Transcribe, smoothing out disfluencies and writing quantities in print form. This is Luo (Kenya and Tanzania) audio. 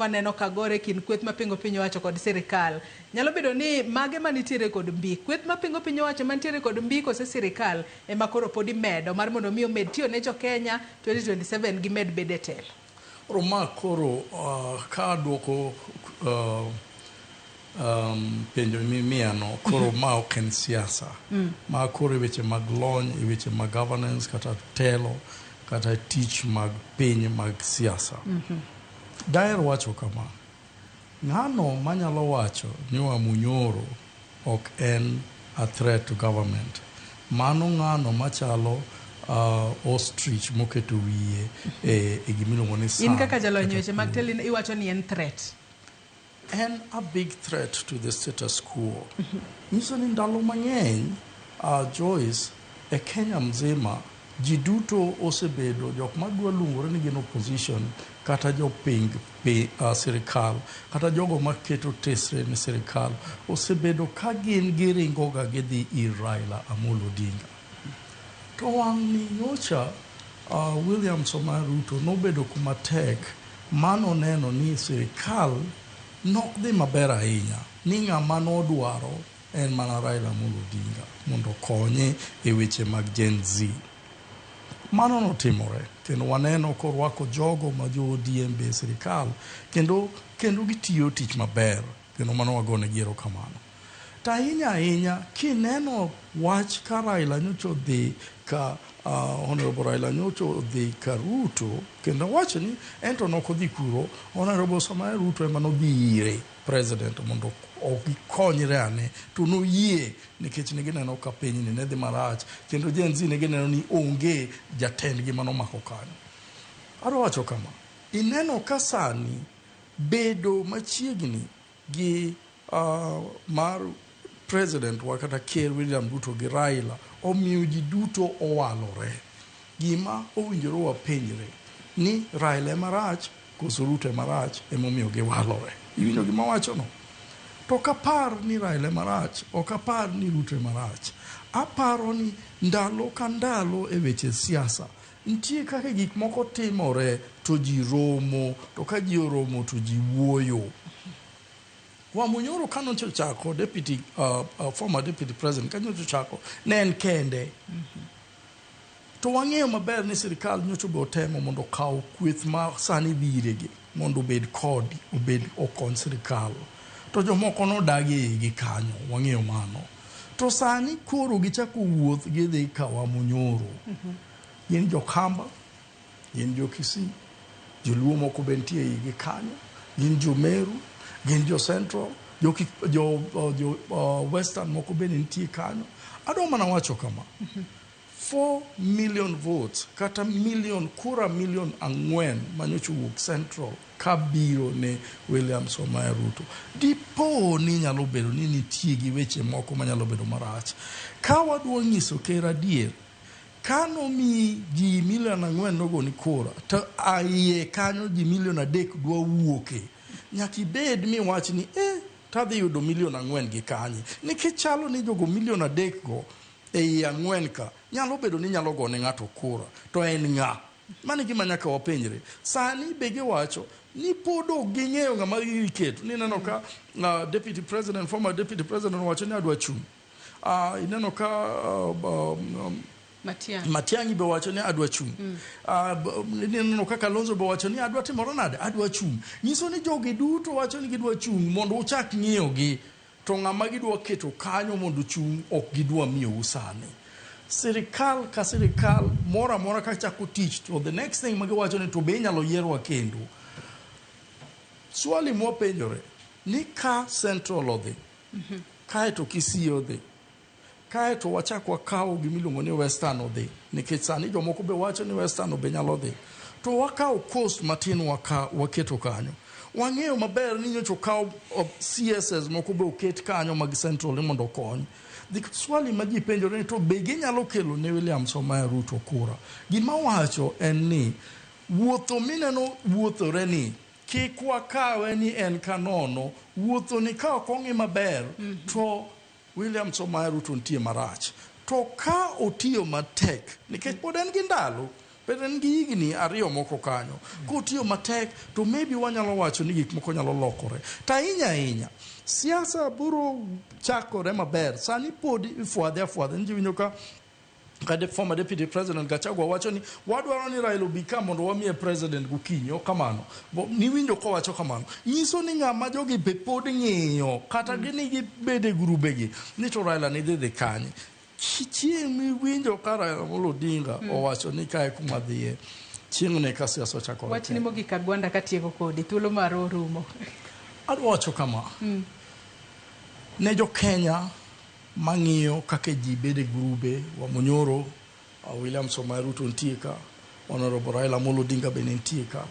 waneno kagore kin kweth mapingo piny owacho kod sirikal. Nyalo bedo ni mage manitiere kod mbi. Kweth mapingo piny owacho manitiere kod mbi kose sirikal ema koro pod imedo mar mondo mi omed tiyo ne jo Kenya 2027 gimed bede telo. Roma koro ka duoko penjo mimiano koro ma ok en siasa. Ma koro weche mag lony, weche mag governance kata telo kata tich mag piny mag siasa. Daer wacho kama, ng'ano manyalo wacho ni Wamunyoro ok en a threat to government. Mano ng'ano machalo ostrich moketo wiye e gimiluongo ni in kaka jalony weche mag telo iwacho ni en threat. En a big threat to the status quo. Nyiso ni ndalo mang'eny Joyce e Kenya mzima ji duto osebedo jok madwa luongore ni gin opposition kata joping sirikal kata jogo maketo tesre ni sirikal osebedo ka gin giringo ga gidhi ir Raila Amolo Odinga. To wang' ni nyocha William Samoei Ruto nobedo kuma tek mano neno ni sirikal nok dhi maber ahinya ni ng'ama nodwaro en mana Raila Amolo Odinga mondo konye e weche mag Gen Z. Mano notimore kendo waneno korwako jogo ma jo ODM be sirikal kendo gitiyo tich maber kendo mano wagone giro kamano. Ta ahinya kineno wach ka Raila nyocho dhi ka Honorable Raila nyocho dhi ka Ruto kendo wacho ni ento nokodhi kuro Honorable Samoei Ruto ema nodhi ire president mondo okonyre ane to noyie nikech ne gineno ka piny ni ne dhi marach kendo Gen Z ne gineno ni onge jatendgi manomako kanyo. Aro wacho kama, ineno ka sani bedo machiegni gi mar president wakata ker William Ruto gi Raila omiyo ji duto owalore. Gima owinjore wapenjre ni Raila marach koso Ruto marach emomiyo giwalore. Iwinjo gima wacho no? To kapar ni Raila marach, ok apar ni Ruto marach. Aparo ni ndalo ka ndalo e weche siasa nitie kaka gik moko timore to ji romo, to ka ji oromo to ji wuoyo. Wamunyoro kano chako deputy former deputy president kanyo chako ne en kende. To wang'eyo maber ni sirikal nyocho be otemo mondo kaw kweth ma sani dhiregi mondo obed okon sirikal. To jomoko nodagi gi kanyo, wang'eyo mano. To sani koro gichako wuoth gidhi ka Wamunyoro. Gin jo Kamba, gin jo Kisii, joluo moko be nitie gi kanyo, gin jo Meru, gin jo Central, jo Western moko be nitie kanyo. Adwa mana wacho kama. 4 million votes kata kura million 4 manyocho wuok Central kabiro ne William Samoei Ruto. Dipo ni nyalo bedo ni nitie gi weche moko manyalo bedo marach. Ka wadwa nyiso ker adier, kano mi ji 4 million nogo ni kura, to aiye kanyo ji 3 million dwa wuoke. Nyaki bed mi wach ni tadhi yudo 4 million gi kanyi. Nikech chalo ni jogo 3 million go e 4 ka nyalo bedo ni nyalo gone ng'ato kura to en ng'a mane gima nyaka wapenjre. Sani bege wacho ni podo ging'eyo ng'ama giketo ni neno ka deputy president former deputy president wacho ni adwa chung. Ineno ka Matiang'i be wacho ni adwa chung. Neno ka Kalonzo be wacho ni adwa timoro nade adwa chung. Nyiso ni jogi duto wacho ni gidwa chung mondo uchak ng'iyo gi. To ng'ama gidwa keto kanyo mondo chung ok gidwa miyo usane. Sirikal ka sirikal mora ka chako tich to the next thing magiwacho ni to be inyalo yierwa kendo. Swali mwapenjore ni ka Central odhi, kae to Kisii odhi, kae to wachako wakawo gimiluongo ni Western odhi, nikech sani jomoko be wacho ni Western be nyalo dhi. To wakawo coast matin waketo kanyo. Wang'eyo maber ni nyocho kawo CSS moko be oket kanyo mag Central mondo kony. Swali ma ji penjore ni to be ginyalo kelo ne William Samoei Ruto kura. Gima wacho en ni wuotho mineno wuothore ni kik wakawe ni en kanono, wuotho ni ka okong'i maber to William Samoei Ruto nitie marach. To ka otiyo matek nikech pod en gi ndalo but en gi higni ariyo moko kanyo kotiyo matek to maybe wanyalo wacho ni gik moko nyalo lokore to ahinya siasa biro chakore maber sani pod ifuadhe njiwinjo ka former deputy president Gachagua wacho ni wadwaro ni Raila obi ka mondo wamiye president gokinyi kamano niwinjo kowacho kamano nyiso ni ng'ama jogi be pod ng'iyo kata gini gibede grubegi ni to Raila ni dhi kanye chieng' miwinjo ka Raila Odinga owacho ni kae kuma dhiye chieng' ne ka siasa ochakore wach ni mogik Agwanda katieko kodi thuolo mar orumo adwacho kama ne jo Kenya mang'iyo kaka ji bede grube Wamunyoro William Samoei Ruto ntie ka Honorable Raila Odinga be nitie ka